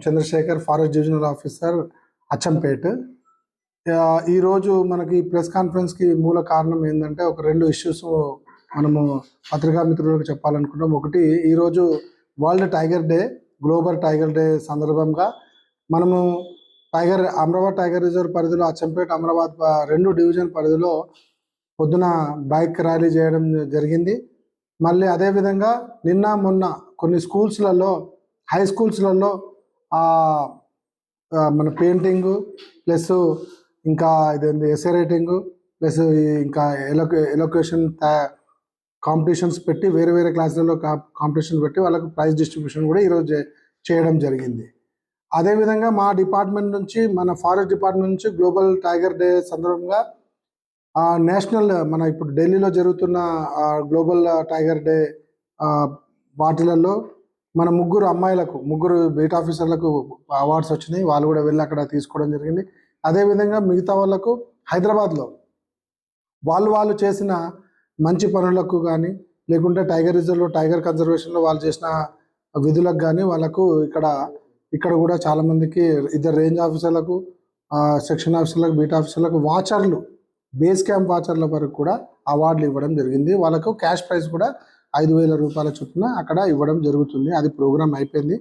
Chandrasekhar, forest divisional officer, Achampet. ఈరోజు మనకి press కాన్ఫరెన్స్కి మూల కారణం ఏంటంటే ఒక 2 ఇష్యూస్ మనము పత్రికా మిత్రులకు చెప్పాలనుకుంటాం. ఒకటి, ఈరోజు world tiger day, global tiger day సందర్భంగా మనము అమరావతి టైగర్ రిజర్వ్ పరిధిలో అచ్చంపేట, అమరావతి 2 డివిజన్ పరిధిలో పొద్దున బైక్ ర్యాలీ చేయడం జరిగింది. మళ్ళీ అదేవిధంగా నిన్న మొన్న కొన్ని స్కూల్స్లలో, హై స్కూల్స్లలో మన పెయింటింగు ప్లస్ ఇంకా ఇదేంటి ఎస్ఏ రైటింగు ప్లస్ ఇంకా ఎలొకేషన్ కాంపిటీషన్స్ పెట్టి వేరే వేరే క్లాసులలో కాంపిటీషన్ పెట్టి వాళ్ళకు ప్రైజ్ డిస్ట్రిబ్యూషన్ కూడా ఈరోజు చేయడం జరిగింది. అదేవిధంగా మా డిపార్ట్మెంట్ నుంచి, మన ఫారెస్ట్ డిపార్ట్మెంట్ నుంచి గ్లోబల్ టైగర్ డే సందర్భంగా నేషనల్, మన ఇప్పుడు ఢిల్లీలో జరుగుతున్న గ్లోబల్ టైగర్ డే వాటిలలో మన ముగ్గురు బీట్ ఆఫీసర్లకు అవార్డ్స్ వచ్చినాయి. వాళ్ళు కూడా వెళ్ళి అక్కడ తీసుకోవడం జరిగింది. అదేవిధంగా మిగతా వాళ్ళకు హైదరాబాద్లో వాళ్ళు చేసిన మంచి పనులకు కానీ, లేకుంటే టైగర్ రిజర్వ్లో టైగర్ కన్జర్వేషన్లో వాళ్ళు చేసిన విధులకు కానీ వాళ్ళకు ఇక్కడ కూడా చాలామందికి, ఇద్దరు రేంజ్ ఆఫీసర్లకు, సెక్షన్ ఆఫీసర్లకు, బీట్ ఆఫీసర్లకు, వాచర్లు, బేస్ క్యాంప్ వాచర్ల వరకు కూడా అవార్డులు ఇవ్వడం జరిగింది. వాళ్ళకు క్యాష్ ప్రైజ్ కూడా 5,000 రూపాయల చొప్పున అక్కడ ఇవ్వడం జరుగుతుంది. అది ప్రోగ్రామ్ అయిపోయింది.